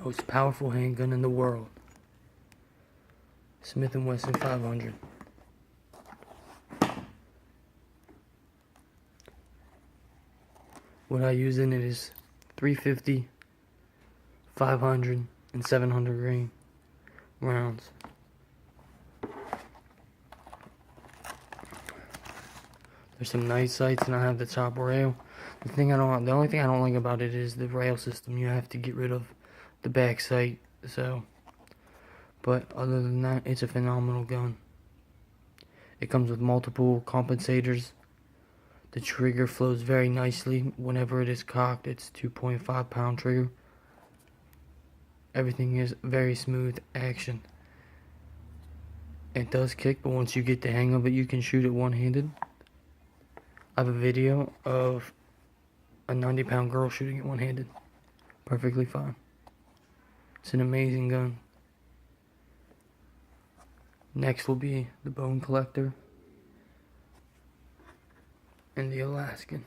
Most powerful handgun in the world. Smith & Wesson 500. What I use in it is 350, 500, and 700 grain rounds. There's some nice sights, and I have the top rail. The only thing I don't like about it is the rail system. You have to get rid of the back sight. But other than that, it's a phenomenal gun. It comes with multiple compensators. The trigger flows very nicely whenever it is cocked. It's 2.5 pound trigger. Everything is very smooth action. It does kick, but once you get the hang of it, you can shoot it one-handed. I have a video of a 90-pound girl shooting it one-handed. Perfectly fine. It's an amazing gun. Next will be the Bone Collector and the Alaskan.